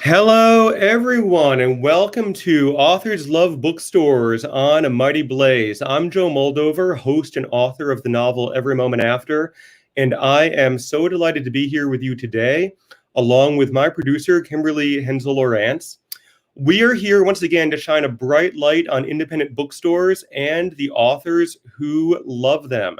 Hello, everyone, and welcome to Authors Love Bookstores on A Mighty Blaze. I'm Joe Moldover, host and author of the novel Every Moment After, and I am so delighted to be here with you today, along with my producer, Kimberly Hensel-Lorance. We are here once again to shine a bright light on independent bookstores and the authors who love them.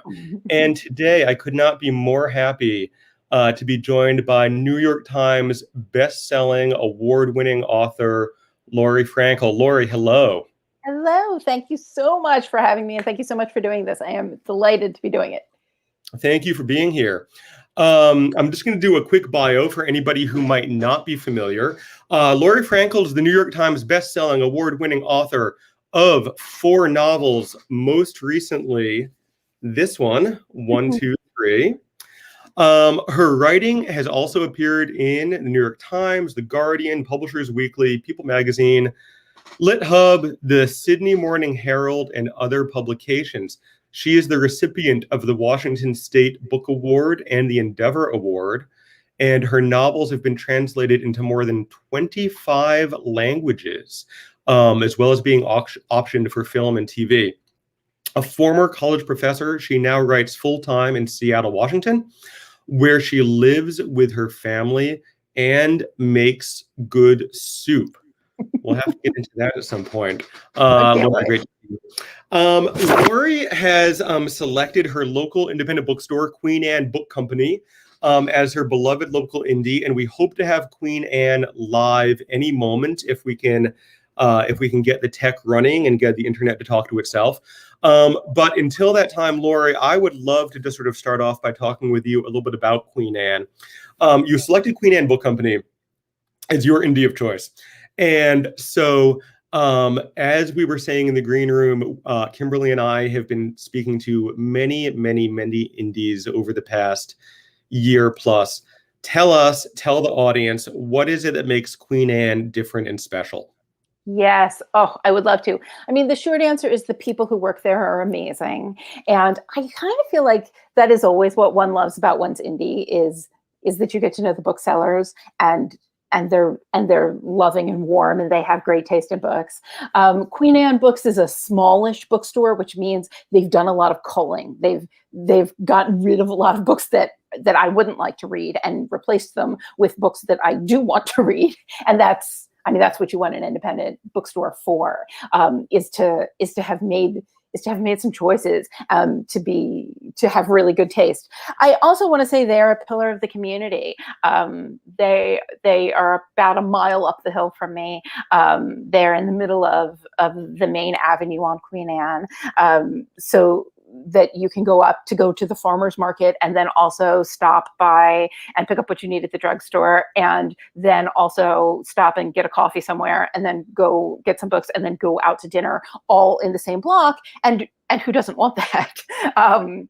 And today, I could not be more happy to be joined by New York Times best-selling, award-winning author, Laurie Frankel. Laurie, hello. Hello. Thank you so much for having me, and thank you so much for doing this. I am delighted to be doing it. Thank you for being here. I'm just going to do a quick bio for anybody who might not be familiar. Laurie Frankel is the New York Times best-selling, award-winning author of 4 novels, most recently this one, 1, 2, 3. Her writing has also appeared in the New York Times, The Guardian, Publishers Weekly, People Magazine, LitHub, the Sydney Morning Herald, and other publications. She is the recipient of the Washington State Book Award and the Endeavor Award, and her novels have been translated into more than 25 languages, as well as being optioned for film and TV. A former college professor, she now writes full-time in Seattle, Washington, where she lives with her family and makes good soup. We'll have to get into that at some point. Laurie, great to see you. Laurie has selected her local independent bookstore, Queen Anne Book Company, as her beloved local indie, and we hope to have Queen Anne live any moment if we can get the tech running and get the internet to talk to itself. But until that time, Laurie, I would love to just sort of start off by talking with you a little bit about Queen Anne. You selected Queen Anne Book Company as your indie of choice. And so as we were saying in the green room, Kimberly and I have been speaking to many, many, many indies over the past year plus. Tell the audience, what is it that makes Queen Anne different and special? Yes. Oh, I would love to. I mean, the short answer is the people who work there are amazing. And I kind of feel like that is always what one loves about one's indie is that you get to know the booksellers and they're loving and warm and they have great taste in books. Queen Anne Books is a smallish bookstore, which means they've done a lot of culling. They've gotten rid of a lot of books that I wouldn't like to read and replaced them with books that I do want to read. And that's what you want an independent bookstore for, is to have made some choices, to have really good taste. I also want to say they're a pillar of the community. They are about a mile up the hill from me. They're in the middle of the main avenue on Queen Anne. So that you can go to the farmer's market and then also stop by and pick up what you need at the drugstore, and then also stop and get a coffee somewhere, and then go get some books, and then go out to dinner, all in the same block. And who doesn't want that? And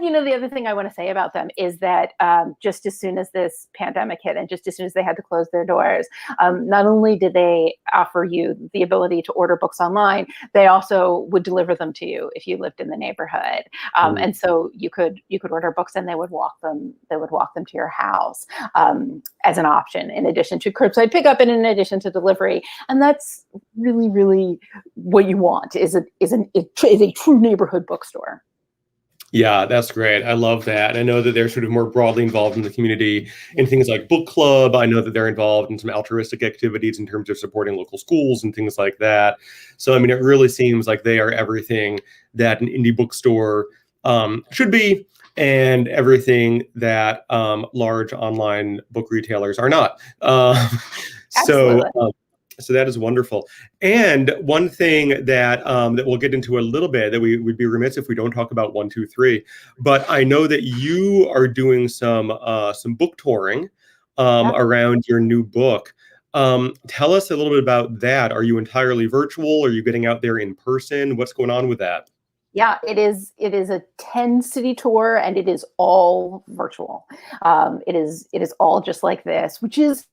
the other thing I want to say about them is that just as soon as this pandemic hit, and just as soon as they had to close their doors, not only did they offer you the ability to order books online, they also would deliver them to you if you lived in the neighborhood. And so you could order books, and they would walk them to your house as an option, in addition to curbside pickup and in addition to delivery. And that's really, really what you want is a true neighborhood bookstore. Yeah, that's great. I love that. I know that they're sort of more broadly involved in the community in things like book club. I know that they're involved in some altruistic activities in terms of supporting local schools and things like that. So, I mean, it really seems like they are everything that an indie bookstore should be, and everything that large online book retailers are not. So that is wonderful. And one thing that we'll get into a little bit, that we would be remiss if we don't talk about 1, 2, 3. But I know that you are doing some book touring around your new book. Tell us a little bit about that. Are you entirely virtual? Are you getting out there in person? What's going on with that? Yeah, it is a 10-city tour, and it is all virtual. It is all just like this, which is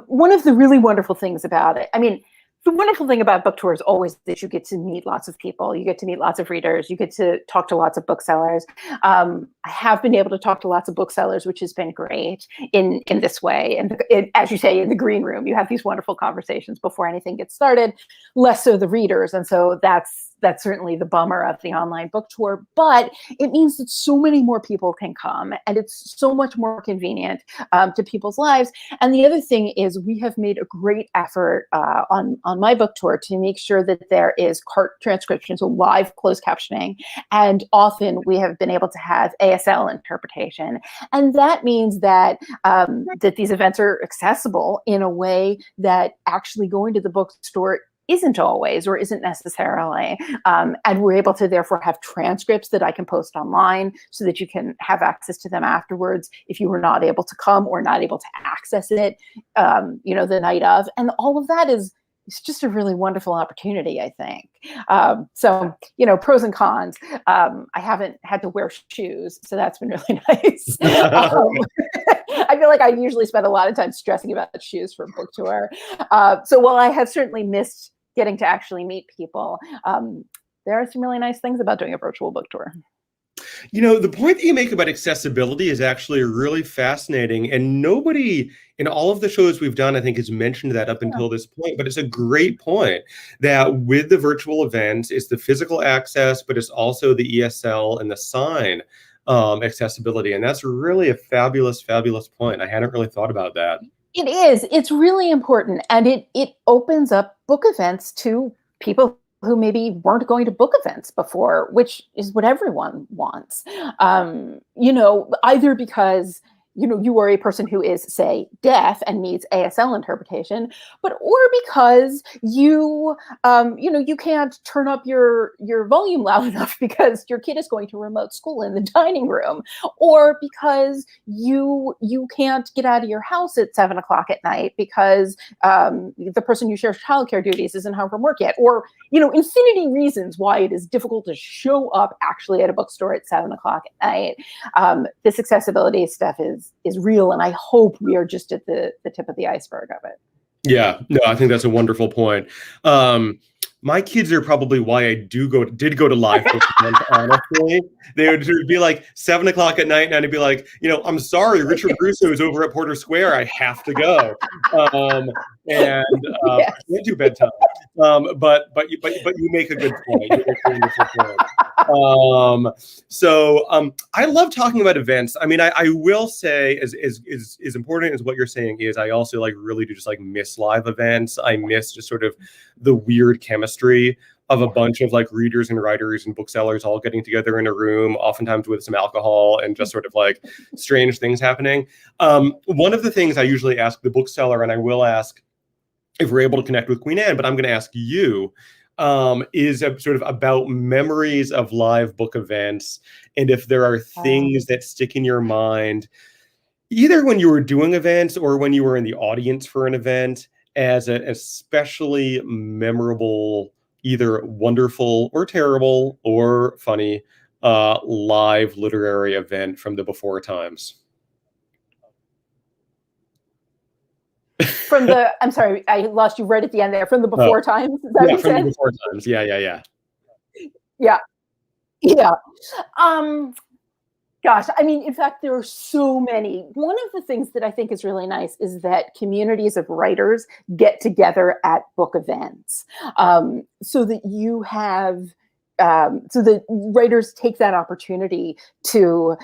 one of the really wonderful things about it. I mean, the wonderful thing about book tours always that you get to meet lots of people, you get to meet lots of readers, you get to talk to lots of booksellers. I have been able to talk to lots of booksellers, which has been great in this way. And as you say, in the green room, you have these wonderful conversations before anything gets started, less so the readers. And so that's certainly the bummer of the online book tour, but it means that so many more people can come and it's so much more convenient to people's lives. And the other thing is we have made a great effort on my book tour to make sure that there is CART transcription, so live closed captioning. And often we have been able to have ASL interpretation. And that means that, that these events are accessible in a way that actually going to the bookstore isn't always or isn't necessarily. And we're able to therefore have transcripts that I can post online so that you can have access to them afterwards if you were not able to come or not able to access it, the night of. And all of that is it's just a really wonderful opportunity, I think. So, pros and cons. I haven't had to wear shoes, so that's been really nice. I feel like I usually spend a lot of time stressing about shoes for a book tour. So while I have certainly missed getting to actually meet people, there are some really nice things about doing a virtual book tour. The point that you make about accessibility is actually really fascinating. And nobody in all of the shows we've done, I think, has mentioned that up until this point. But it's a great point that with the virtual events, it's the physical access, but it's also the ESL and the sign accessibility. And that's really a fabulous, fabulous point. I hadn't really thought about that. It is. It's really important. And it opens up book events to people who maybe weren't going to book events before, which is what everyone wants. Either because you are a person who is, say, deaf and needs ASL interpretation, or because you can't turn up your volume loud enough because your kid is going to remote school in the dining room, or because you can't get out of your house at 7 o'clock at night because the person you share childcare duties isn't home from work yet, or infinity reasons why it is difficult to show up actually at a bookstore at 7 o'clock at night. This accessibility stuff is real, and I hope we are just at the tip of the iceberg of it. Yeah, no, I think that's a wonderful point. My kids are probably why I did go to live book events, honestly. They would be like 7 o'clock at night, and I'd be like, I'm sorry, Richard Russo is over at Porter Square. I have to go. I can't do bedtime. But you make a good point. I love talking about events. I mean, I will say, as important as what you're saying is, I also really do just miss live events. I miss just sort of the weird chemistry of a bunch of readers and writers and booksellers all getting together in a room, oftentimes with some alcohol and just sort of strange things happening. One of the things I usually ask the bookseller, and I will ask if we're able to connect with Queen Anne, but I'm going to ask you, is sort of about memories of live book events, and if there are things that stick in your mind, either when you were doing events or when you were in the audience for an event, as an especially memorable, either wonderful or terrible or funny live literary event from the before times. I'm sorry, I lost you right at the end there. From the before times? Is that what you from said? the before times. Yeah. Gosh, I mean, in fact, there are so many. One of the things that I think is really nice is that communities of writers get together at book events, so that you have, so that writers take that opportunity to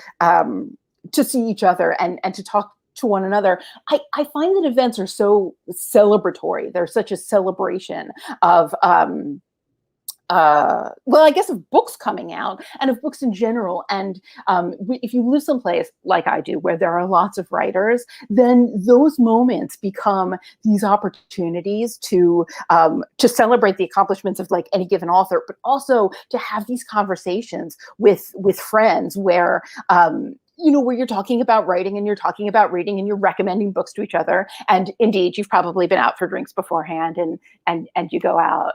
see each other and to talk to one another. I find that events are so celebratory. They're such a celebration of, I guess of books coming out and of books in general. And if you live someplace like I do, where there are lots of writers, then those moments become these opportunities to celebrate the accomplishments of any given author, but also to have these conversations with friends where where you're talking about writing and you're talking about reading and you're recommending books to each other. And indeed, you've probably been out for drinks beforehand and you go out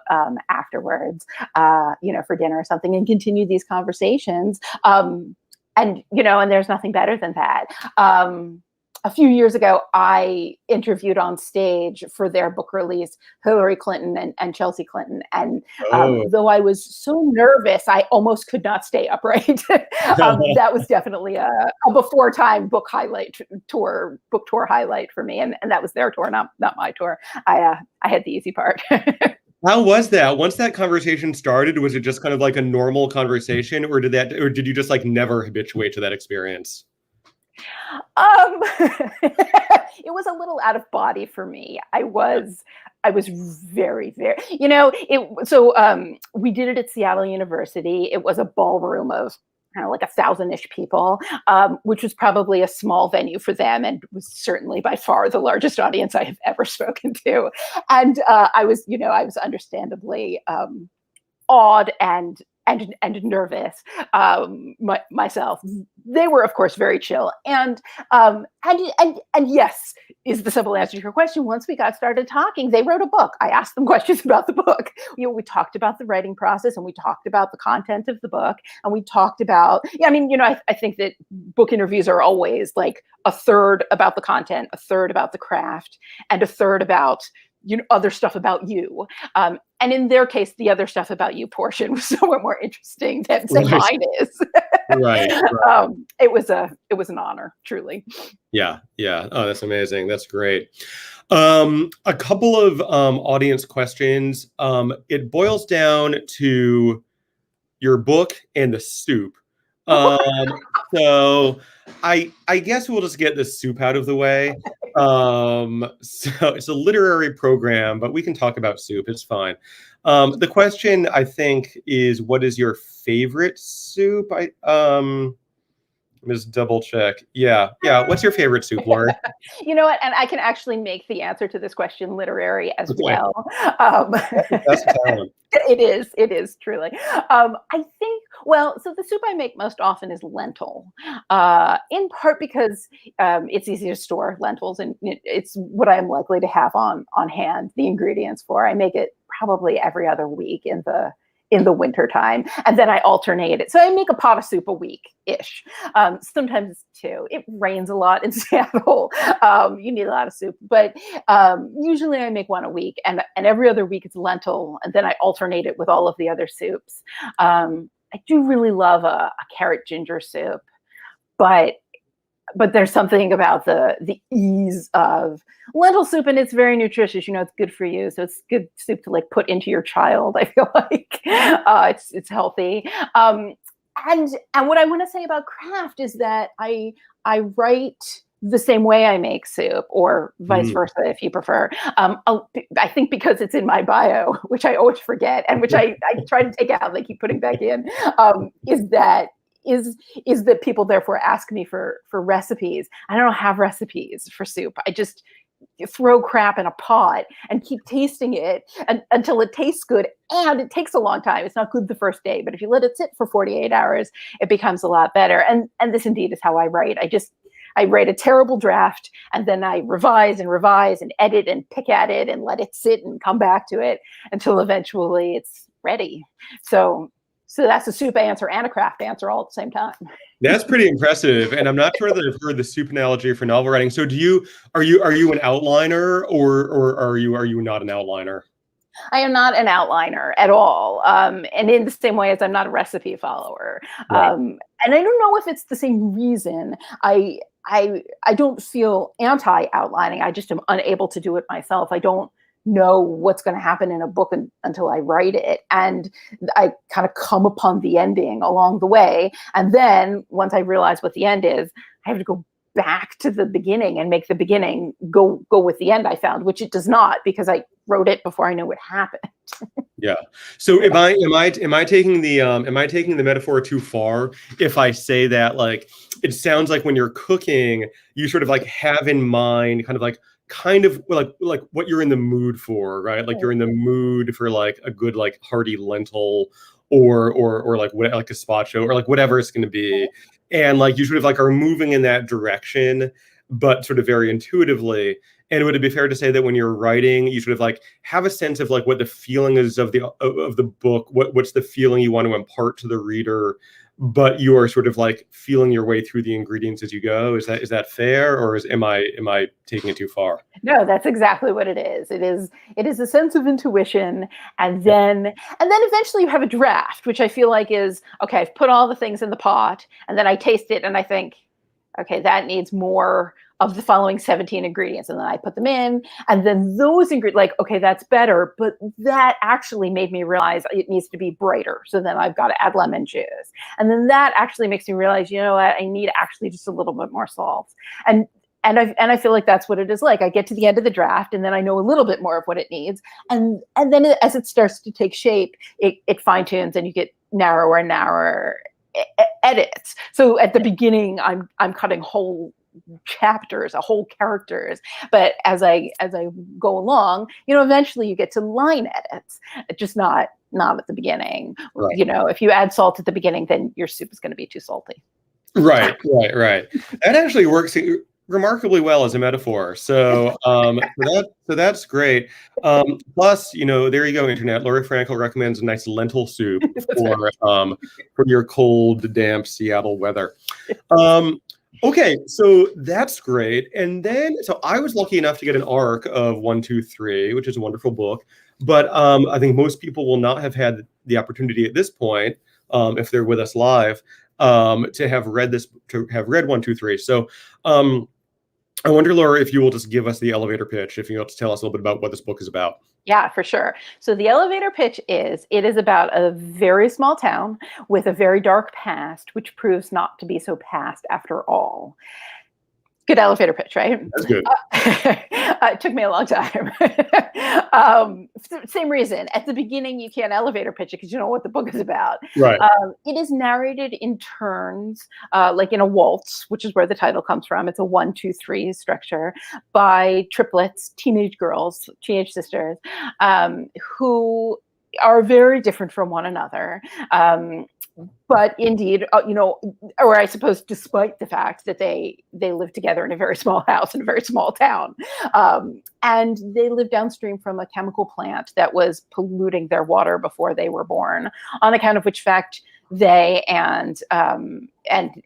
afterwards, for dinner or something and continue these conversations. And there's nothing better than that. a few years ago, I interviewed on stage for their book release Hillary Clinton and Chelsea Clinton. And Oh. though I was so nervous, I almost could not stay upright. That was definitely a before time book tour highlight for me. And that was their tour, not my tour. I had the easy part. How was that? Once that conversation started, was it just kind of like a normal conversation, or did you just like never habituate to that experience? It was a little out of body for me. I was very, very, we did it at Seattle University. It was a ballroom of kind of like 1,000-ish people, which was probably a small venue for them, and was certainly by far the largest audience I have ever spoken to. And I was understandably awed and nervous myself. They were, of course, very chill. And yes, is the simple answer to your question. Once we got started talking, they wrote a book. I asked them questions about the book. We talked about the writing process, and we talked about the content of the book, and we talked about, I think that book interviews are always like a third about the content, a third about the craft, and a third about other stuff about you. And in their case, the other stuff about you portion was somewhat more interesting than say mine is. Right. It was an honor, truly. Yeah. Oh, that's amazing. That's great. A couple of audience questions. It boils down to your book and the soup. So I guess we'll just get the soup out of the way. So it's a literary program, but we can talk about soup. It's fine. The question, I think, is what is your favorite soup? Just double check. Yeah. What's your favorite soup, Laurie? You know what? And I can actually make the answer to this question literary as well. That's talent. It is truly. I think, so the soup I make most often is lentil, in part because it's easy to store lentils, and it's what I'm likely to have on hand the ingredients for. I make it probably every other week in the winter time, and then I alternate it. So I make a pot of soup a week-ish. Sometimes two. It rains a lot in Seattle. You need a lot of soup, but usually I make one a week, and every other week it's lentil, and then I alternate it with all of the other soups. I do really love a carrot ginger soup, but there's something about the ease of lentil soup, and it's very nutritious. It's good for you, so it's good soup to like put into your child. I feel like it's healthy. And what I want to say about craft is that I write the same way I make soup, or vice versa, if you prefer. I think because it's in my bio, which I always forget, and which I try to take out and they keep putting back in, is that people therefore ask me for recipes. I don't have recipes for soup. I just throw crap in a pot and keep tasting it until it tastes good. And it takes a long time. It's not good the first day, but if you let it sit for 48 hours, it becomes a lot better. And this indeed is how I write. I write a terrible draft, and then I revise and edit and pick at it and let it sit and come back to it until eventually it's ready. So that's a soup answer and a craft answer all at the same time. That's pretty impressive. And I'm not sure that I've heard the soup analogy for novel writing. So are you an outliner, or are you not an outliner? I am not an outliner at all. And in the same way as I'm not a recipe follower. Right. And I don't know if it's the same reason. I don't feel anti-outlining. I just am unable to do it myself. I don't know what's going to happen in a book until I write it. And I kind of come upon the ending along the way. And then once I realize what the end is, I have to go back to the beginning and make the beginning go with the end I found, which it does not, because I wrote it before I knew what happened. Yeah. So am I taking the metaphor too far if I say that, like, it sounds like when you're cooking, you sort of like have in mind kind of like what you're in the mood for, right? Like you're in the mood for like a good like hearty lentil or like a gazpacho or like whatever it's going to be, and like you sort of like are moving in that direction, but sort of very intuitively. And would it be fair to say that when you're writing, you sort of like have a sense of like what the feeling is of the book, what's the feeling you want to impart to the reader, but you are sort of like feeling your way through the ingredients as you go. Is that fair, or am I taking it too far? No, that's exactly what it is. It is a sense of intuition, and Yeah. then eventually you have a draft, which I feel like is okay. I've put all the things in the pot, and then I taste it, and I think, okay, that needs more of the following 17 ingredients, and then I put them in, and then those ingredients, like, okay, that's better, but that actually made me realize it needs to be brighter. So then I've got to add lemon juice, and then that actually makes me realize, you know what, I need actually just a little bit more salt, and I feel like that's what it is like. I get to the end of the draft, and then I know a little bit more of what it needs, and then as it starts to take shape, it fine tunes, and you get narrower and narrower edits. So at the beginning, I'm cutting whole chapters, whole characters, but as I go along, eventually you get to line edits, just not at the beginning. Right. If you add salt at the beginning, then your soup is going to be too salty. Right. That actually works remarkably well as a metaphor. So, that's great. Plus, there you go, internet. Laurie Frankel recommends a nice lentil soup for your cold, damp Seattle weather. Okay, so that's great. And then, so I was lucky enough to get an arc of 1, 2, 3, which is a wonderful book. But I think most people will not have had the opportunity at this point, if they're with us live, to have read 1, 2, 3. So I wonder, Laura, if you will just give us the elevator pitch, if you want to tell us a little bit about what this book is about. Yeah, for sure. So the elevator pitch is, it is about a very small town with a very dark past, which proves not to be so past after all. Good elevator pitch, right? That's good. It took me a long time. Same reason. At the beginning, you can't elevator pitch it because you know what the book is about. Right. It is narrated in turns, like in a waltz, which is where the title comes from. It's a 1, 2, 3 structure by triplets, teenage girls, teenage sisters, who are very different from one another. But indeed, or I suppose despite the fact that they live together in a very small house in a very small town, and they live downstream from a chemical plant that was polluting their water before they were born, on account of which fact they and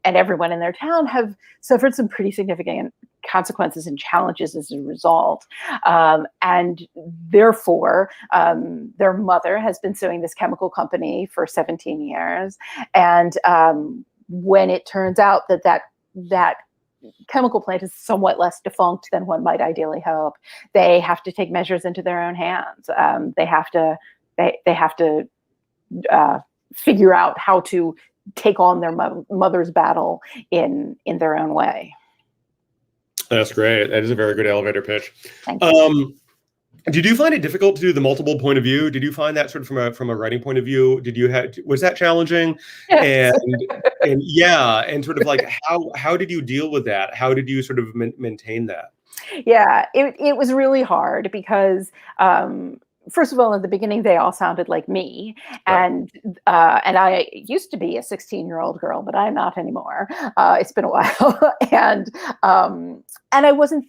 everyone in their town have suffered some pretty significant consequences and challenges as a result. And therefore, their mother has been suing this chemical company for 17 years. And when it turns out that chemical plant is somewhat less defunct than one might ideally hope, they have to take measures into their own hands. They have to figure out how to take on their mother's battle in their own way. That's great. That is a very good elevator pitch. Thank you. Did you find it difficult to do the multiple point of view? Did you find that sort of from a writing point of view? Was that challenging? Yes. And sort of like how did you deal with that? How did you sort of maintain that? Yeah, it was really hard because first of all, in the beginning, they all sounded like me, Right. and I used to be a 16-year-old girl, but I'm not anymore. It's been a while, and I wasn't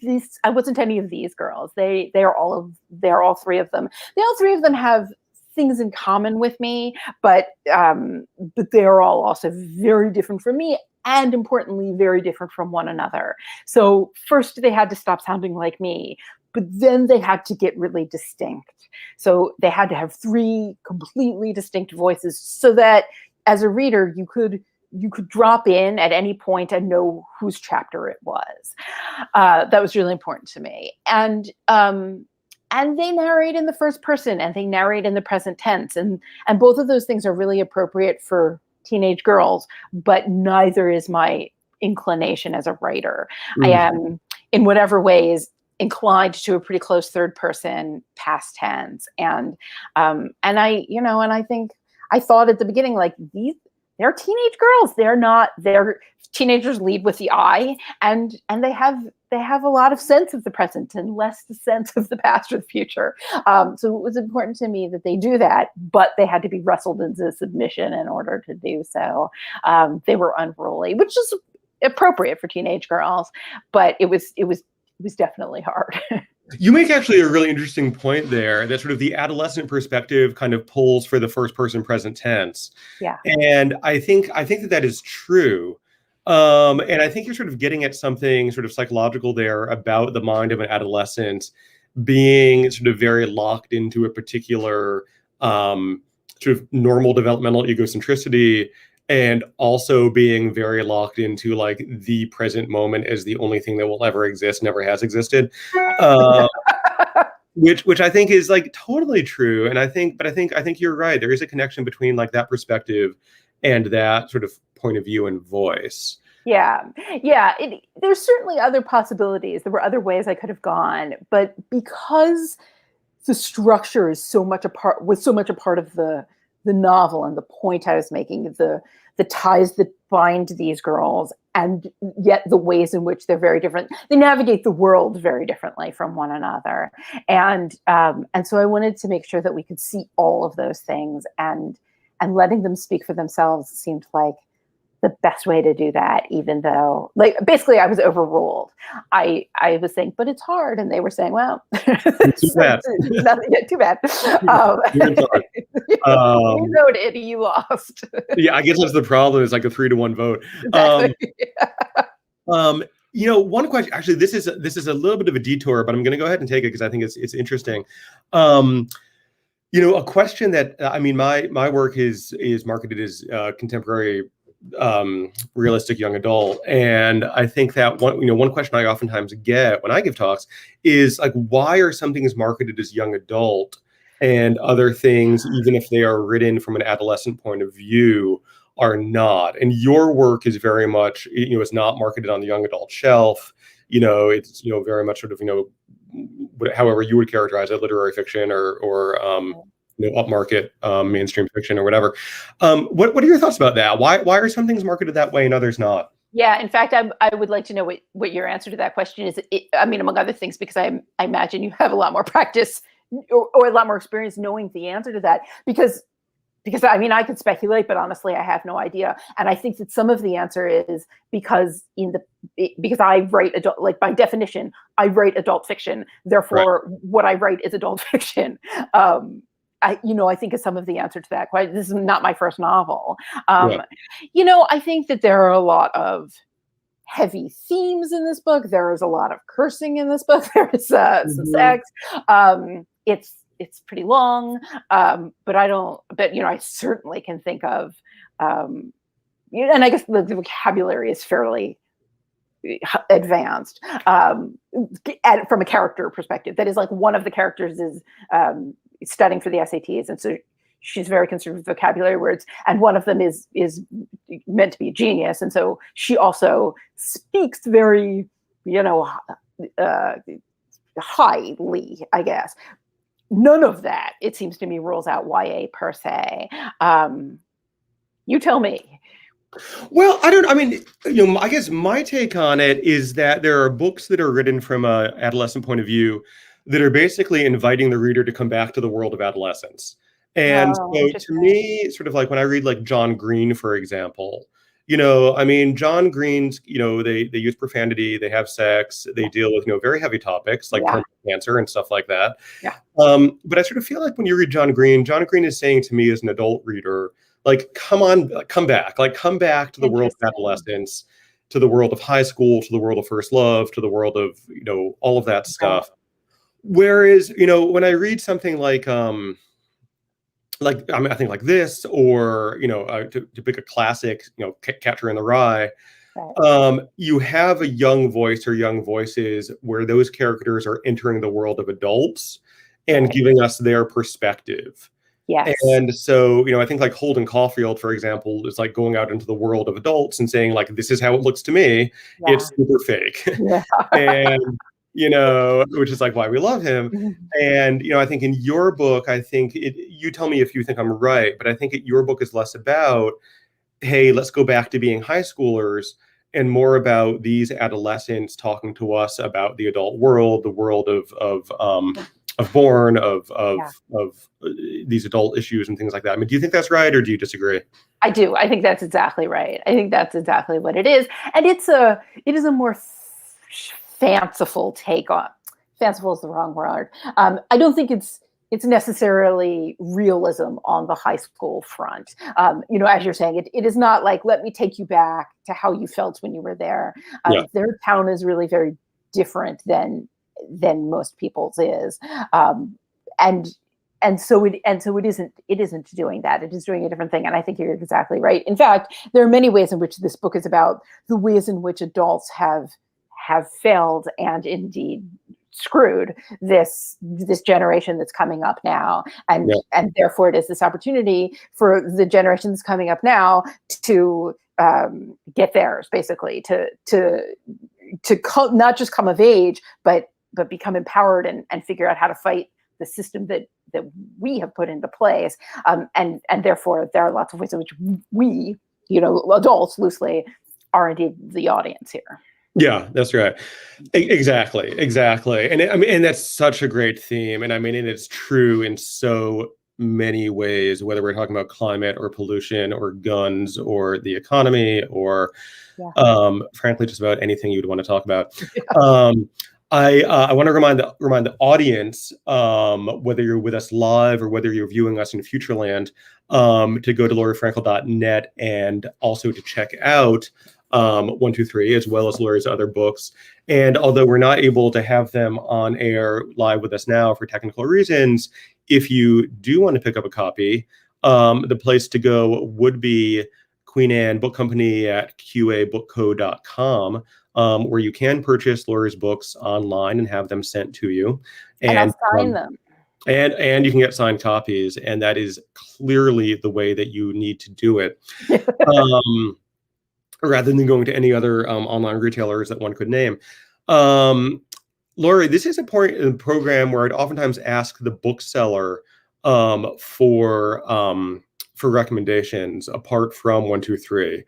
any of these girls. They're all three of them. All three of them have things in common with me, but they're all also very different from me. And importantly, very different from one another. So first they had to stop sounding like me, but then they had to get really distinct. So they had to have 3 completely distinct voices so that as a reader, you could drop in at any point and know whose chapter it was. That was really important to me. And they narrate in the first person and they narrate in the present tense. And both of those things are really appropriate for teenage girls, but neither is my inclination as a writer. I am, in whatever ways, inclined to a pretty close third person past tense. And I think I thought at the beginning, like, they're teenage girls. They're teenagers lead with the I, and they have a lot of sense of the present and less the sense of the past or the future. So it was important to me that they do that, but they had to be wrestled into submission in order to do so. They were unruly, which is appropriate for teenage girls, but it was definitely hard. You make actually a really interesting point there, that sort of the adolescent perspective kind of pulls for the first person present tense. Yeah. And I think that that is true. And I think you're sort of getting at something sort of psychological there about the mind of an adolescent being sort of very locked into a particular sort of normal developmental egocentricity, and also being very locked into like the present moment as the only thing that will ever exist, never has existed. Uh, which I think is like totally true. And I think you're right. There is a connection between like that perspective and that sort of point of view and voice. Yeah, yeah. There's certainly other possibilities. There were other ways I could have gone, but because the structure is so much a part of the novel and the point I was making, the ties that bind these girls, and yet the ways in which they're very different. They navigate the world very differently from one another, and so I wanted to make sure that we could see all of those things, and letting them speak for themselves seemed like the best way to do that, even though, like, basically I was overruled. I was saying, but it's hard. And they were saying, well, Too bad. too bad. You voted, you lost. Yeah, I guess that's the problem. It's like a 3-1 vote. Exactly. One question. Actually, this is a little bit of a detour, but I'm going to go ahead and take it because I think it's interesting. A question that I mean, my work is marketed as contemporary realistic young adult, and I think that one question I oftentimes get when I give talks is like, why are some things marketed as young adult and other things, even if they are written from an adolescent point of view, are not? And your work is very much, it's not marketed on the young adult shelf. It's very much sort of however you would characterize it, literary fiction or upmarket mainstream fiction or whatever. What are your thoughts about that? Why are some things marketed that way and others not? Yeah, in fact, I would like to know what your answer to that question is. I mean, among other things, because I imagine you have a lot more practice or a lot more experience knowing the answer to that. Because I mean, I could speculate, but honestly, I have no idea. And I think that some of the answer is because I write adult, like by definition, I write adult fiction. Therefore, right. What I write is adult fiction. I think is some of the answer to that. This is not my first novel. Yeah. I think that there are a lot of heavy themes in this book. There is a lot of cursing in this book. There is some sex. It's pretty long, but I certainly can think of, and I guess the vocabulary is fairly advanced from a character perspective. That is, like, one of the characters is studying for the SATs, and so she's very concerned with vocabulary words, and one of them is meant to be a genius, and so she also speaks very, highly, I guess. None of that, it seems to me, rules out YA per se. You tell me. Well, I guess my take on it is that there are books that are written from an adolescent point of view that are basically inviting the reader to come back to the world of adolescence. And so to me, sort of like when I read like John Green, for example, John Green's, they use profanity, they have sex, they deal with, very heavy topics like cancer and stuff like that. Yeah. But I sort of feel like when you read John Green is saying to me as an adult reader, like, come back to the world of adolescence, to the world of high school, to the world of first love, to the world of, all of that stuff. Whereas, when I read something like I think like this, or, to pick a classic, Catcher in the Rye, you have a young voice or young voices where those characters are entering the world of adults and giving us their perspective. Yes. And so, I think like Holden Caulfield, for example, is like going out into the world of adults and saying, like, this is how it looks to me. Yeah. It's super fake. Yeah. And, which is like why we love him. Mm-hmm. And, I think in your book, you tell me if you think I'm right, but I think your book is less about, hey, let's go back to being high schoolers, and more about these adolescents talking to us about the adult world, the world of these adult issues and things like that. I mean, do you think that's right, or do you disagree? I do. I think that's exactly right. I think that's exactly what it is. And it is a more fanciful take on, fanciful is the wrong word. I don't think it's necessarily realism on the high school front. As you're saying, it is not like, let me take you back to how you felt when you were there. Their town is really very different than most people's is. And so it isn't doing that. It is doing a different thing. And I think you're exactly right. In fact, there are many ways in which this book is about the ways in which adults have failed and indeed screwed this generation that's coming up now. And therefore it is this opportunity for the generation that's coming up now to get theirs, basically, to not just come of age, but become empowered and figure out how to fight the system that we have put into place. And therefore there are lots of ways in which we, adults loosely, are indeed the audience here. Yeah, that's right. Exactly. And that's such a great theme. And and it's true in so many ways, whether we're talking about climate or pollution or guns or the economy or frankly, just about anything you'd want to talk about. I want to remind the audience, whether you're with us live or whether you're viewing us in Futureland, to go to lauriefrankel.net and also to check out 123, as well as Laurie's other books. And although we're not able to have them on air live with us now for technical reasons, if you do want to pick up a copy, the place to go would be Queen Anne Book Company at qabookco.com, where you can purchase Laurie's books online and have them sent to you. And I'll sign them. And you can get signed copies, and that is clearly the way that you need to do it. Rather than going to any other online retailers that one could name. Laurie, this is a point in the program where I'd oftentimes ask the bookseller for recommendations apart from 123.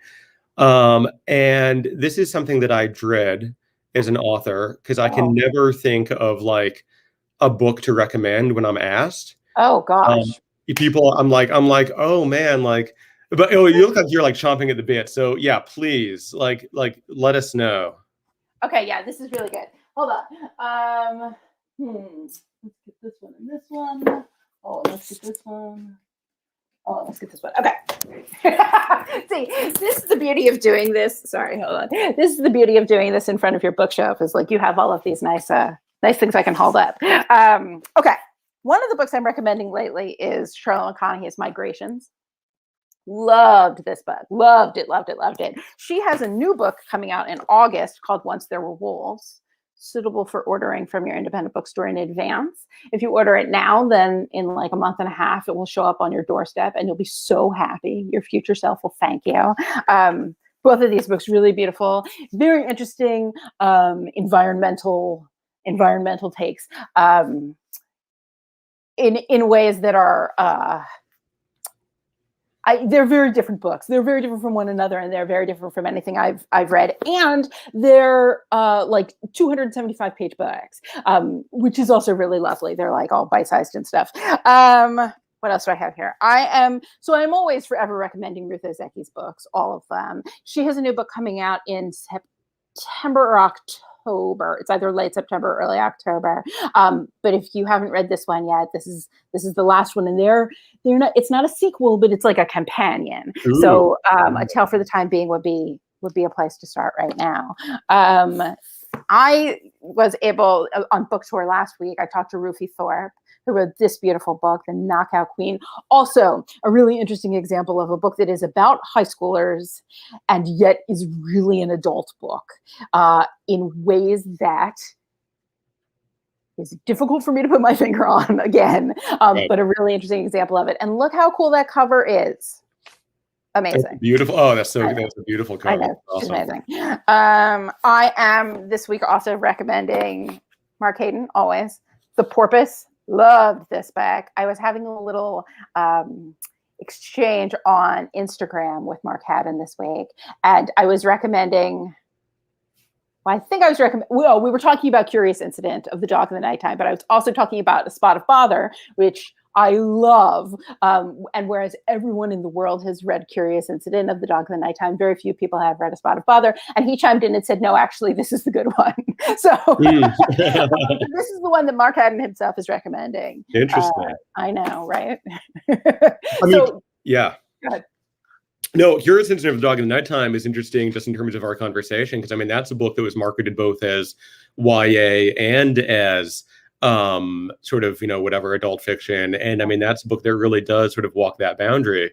And this is something that I dread as an author, because I can never think of like a book to recommend when I'm asked. Oh gosh. People, I'm like, oh man, like, but you look like you're like chomping at the bit. So yeah, please, like let us know. Okay, yeah, this is really good. Hold on. Let's get this one and this one. Oh, let's get this one. Oh, let's get this one. Okay. See, this is the beauty of doing this. Sorry, hold on. This is the beauty of doing this in front of your bookshelf, is like you have all of these nice things I can hold up. Okay. One of the books I'm recommending lately is Charlotte McConaughey's Migrations. Loved this book. Loved it. She has a new book coming out in August called Once There Were Wolves, suitable for ordering from your independent bookstore in advance. If you order it now, then in like a month and a half, it will show up on your doorstep and you'll be so happy. Your future self will thank you. Both of these books really beautiful, very interesting environmental takes in ways that are they're very different books. They're very different from one another, and they're very different from anything I've read. And they're like 275-page books, which is also really lovely. They're like all bite-sized and stuff. What else do I have here? I'm always forever recommending Ruth Ozecki's books, all of them. She has a new book coming out in September or October. It's either late September or early October. But if you haven't read this one yet, this is the last one, and they're not. It's not a sequel, but it's like a companion. Ooh. So A Tale for the Time Being would be a place to start right now. I was able on book tour last week. I talked to Ruthie Thorpe, who wrote this beautiful book, The Knockout Queen. Also, a really interesting example of a book that is about high schoolers and yet is really an adult book in ways that is difficult for me to put my finger on again, but a really interesting example of it. And look how cool that cover is. Amazing. That's beautiful. Oh, that's a beautiful cover. I know. Awesome. It's amazing. I am this week also recommending Mark Hayden, always. The Porpoise. Loved this book. I was having a little exchange on Instagram with Mark Haddon this week, and I was recommending. Well, I think I was recommending. We were talking about Curious Incident of the Dog in the Nighttime, but I was also talking about A Spot of Bother, which I love. And whereas everyone in the world has read Curious Incident of the Dog in the Nighttime, very few people have read A Spot of Bother. And he chimed in and said, no, actually, this is the good one. So this is the one that Mark Haddon himself is recommending. Interesting. I know, right? I mean, So, yeah. go ahead. No, Curious Incident of the Dog in the Nighttime is interesting just in terms of our conversation, because I mean, that's a book that was marketed both as YA and as sort of, whatever, adult fiction. And I mean, that's a book that really does sort of walk that boundary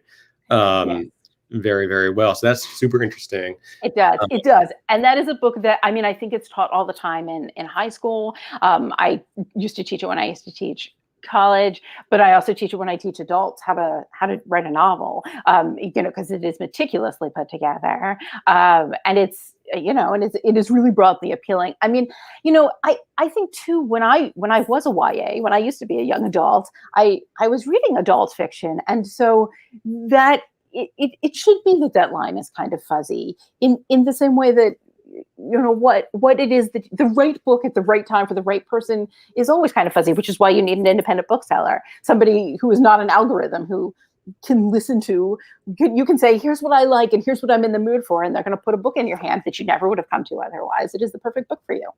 very, very well. So that's super interesting. It does. It does. And that is a book that, I mean, I think it's taught all the time in high school. I used to teach it when I used to teach college, but I also teach it when I teach adults how to write a novel, because it is meticulously put together. And it's, and it is really broadly appealing. I mean, I think too, when I was a YA, when I used to be a young adult, I was reading adult fiction. And so that it should be that that line is kind of fuzzy in the same way that, what it is, that the right book at the right time for the right person is always kind of fuzzy, which is why you need an independent bookseller, somebody who is not an algorithm, who can listen to, you can say, here's what I like and here's what I'm in the mood for, and they're going to put a book in your hand that you never would have come to otherwise. It is the perfect book for you.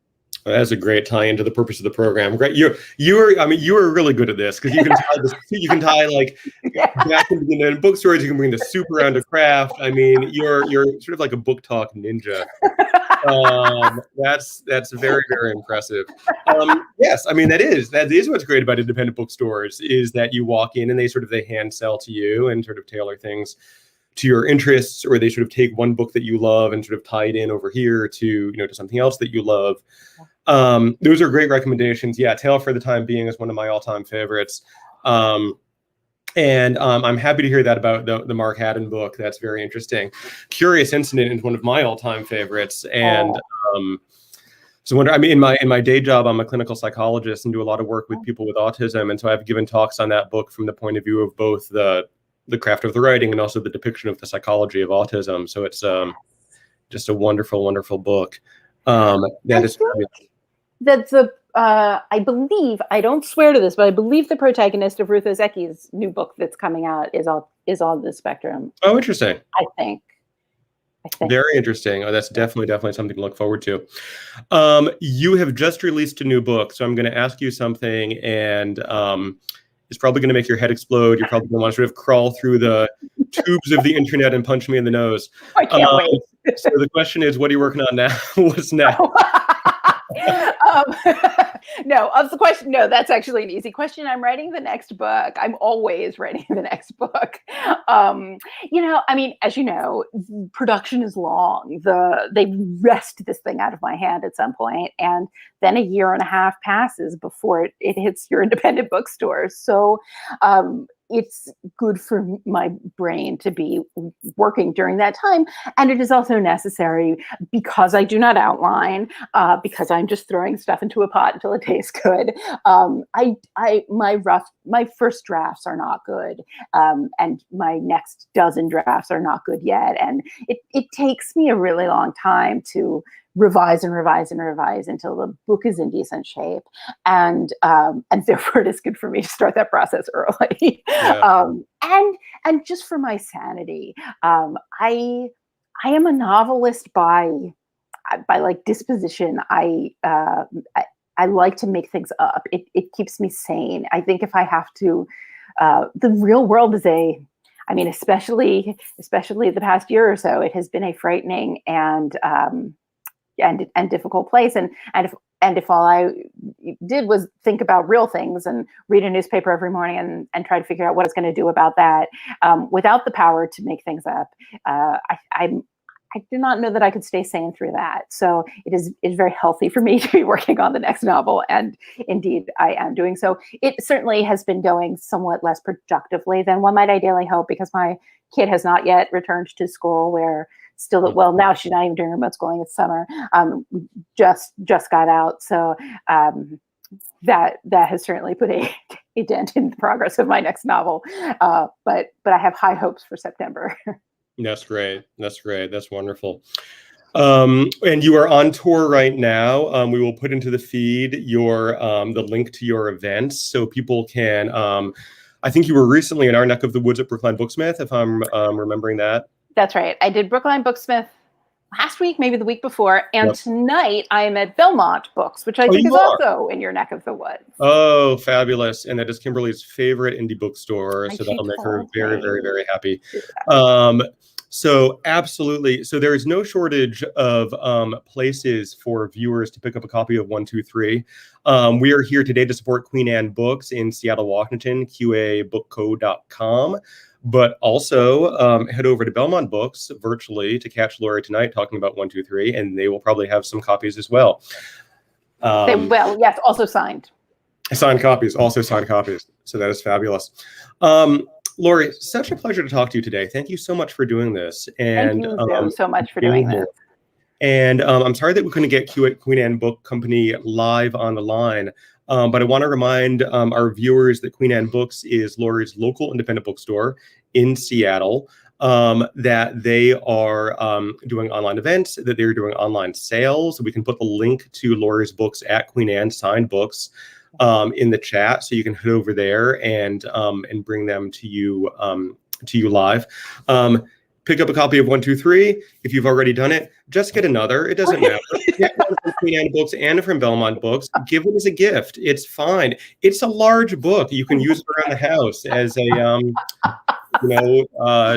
That's a great tie into the purpose of the program. Great, you were really good at this, because you can tie like back into the bookstores. You can bring the soup around to craft. I mean, you're sort of like a book talk ninja. That's very, very impressive. Yes, I mean that is what's great about independent bookstores, is that you walk in and they hand sell to you and sort of tailor things to your interests, or they sort of take one book that you love and sort of tie it in over here to to something else that you love. Those are great recommendations. Yeah, Tale for the Time Being is one of my all-time favorites. And I'm happy to hear that about the Mark Haddon book. That's very interesting. Curious Incident is one of my all-time favorites. And so I mean, in my day job, I'm a clinical psychologist and do a lot of work with people with autism. And so I've given talks on that book from the point of view of both the craft of the writing and also the depiction of the psychology of autism. So it's just a wonderful, wonderful book. That's I believe, I don't swear to this, but I believe the protagonist of Ruth Ozeki's new book that's coming out is on the spectrum. Oh, interesting. I think. Very interesting. Oh, that's definitely something to look forward to. You have just released a new book, so I'm going to ask you something, and it's probably going to make your head explode. You're probably going to want to sort of crawl through the tubes of the internet and punch me in the nose. I can't wait. So the question is, what are you working on now? What's next? No, that's actually an easy question. I'm writing the next book. I'm always writing the next book. I mean, as you know, production is long. They wrest this thing out of my hand at some point, and then a year and a half passes before it hits your independent bookstores. So it's good for my brain to be working during that time. And it is also necessary because I do not outline, because I'm just throwing stuff into a pot until it tastes good. My first drafts are not good. And my next dozen drafts are not good yet. And it takes me a really long time to revise until the book is in decent shape, and therefore it is good for me to start that process early. Yeah. And just for my sanity, I am a novelist by like disposition. I like to make things up. It keeps me sane. I think if I have to, the real world is especially the past year or so, it has been a frightening and difficult place. And if all I did was think about real things and read a newspaper every morning and try to figure out what I was going to do about that, without the power to make things up, I do not know that I could stay sane through that. So it's very healthy for me to be working on the next novel. And indeed, I am doing so. It certainly has been going somewhat less productively than one might ideally hope, because my kid has not yet returned to school, where now she's not even doing remote schooling. It's summer. Just got out. So that has certainly put a dent in the progress of my next novel. But I have high hopes for September. That's great. That's wonderful. And you are on tour right now. We will put into the feed the link to your events so people can. I think you were recently in our neck of the woods at Brookline Booksmith, if I'm remembering that. That's right. I did Brookline Booksmith last week, maybe the week before, and Yep. tonight I am at Belmont Books, which I Oh, think you is are? also in your neck of the woods. Oh, fabulous. And that is Kimberly's favorite indie bookstore. So She that'll make her told very, me. very, very happy. So absolutely. So there is no shortage of places for viewers to pick up a copy of 123. We are here today to support Queen Anne Books in Seattle, Washington, qabookco.com. But also head over to Belmont Books virtually to catch Laurie tonight talking about 123, and they will probably have some copies as well. They will, yes, also signed. Signed copies, also signed copies. So that is fabulous. Laurie, such a pleasure to talk to you today. Thank you so much for doing this. And Thank you, Joe, so much for doing this. And I'm sorry that we couldn't get Queen Anne Book Company live on the line. But I want to remind our viewers that Queen Anne Books is Laurie's local independent bookstore in Seattle, that they are doing online events, that they're doing online sales. We can put the link to Laurie's books at Queen Anne, signed books, in the chat, so you can head over there and bring them to you live. Pick up a copy of 123. If you've already done it, just get another. It doesn't matter. Get one from Queen Anne Books and from Belmont Books. Give it as a gift. It's fine. It's a large book. You can use it around the house as a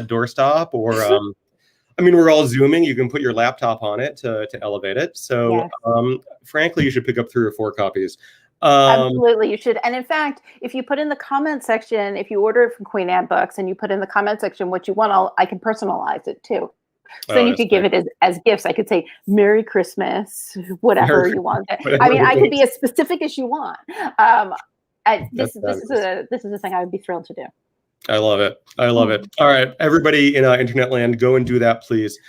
doorstop, or I mean, we're all Zooming. You can put your laptop on it to elevate it. So, Yes. frankly, you should pick up 3 or 4 copies. Absolutely, you should. And in fact, if you put in the comment section, if you order it from Queen Anne Books and you put in the comment section what you want, I can personalize it too. So then you could give it as gifts. I could say Merry Christmas, whatever you want. I mean, I could be as specific as you want. This is a thing I would be thrilled to do. I love it. I love it. All right, everybody in internet land, go and do that, please.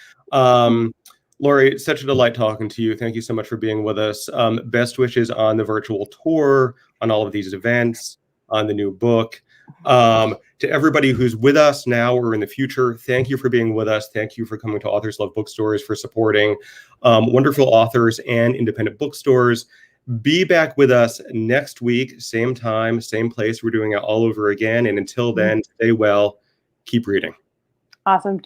Laurie, such a delight talking to you. Thank you so much for being with us. Best wishes on the virtual tour, on all of these events, on the new book. To everybody who's with us now or in the future, thank you for being with us. Thank you for coming to Authors Love Bookstores, for supporting wonderful authors and independent bookstores. Be back with us next week, same time, same place. We're doing it all over again. And until then, stay well, keep reading. Awesome.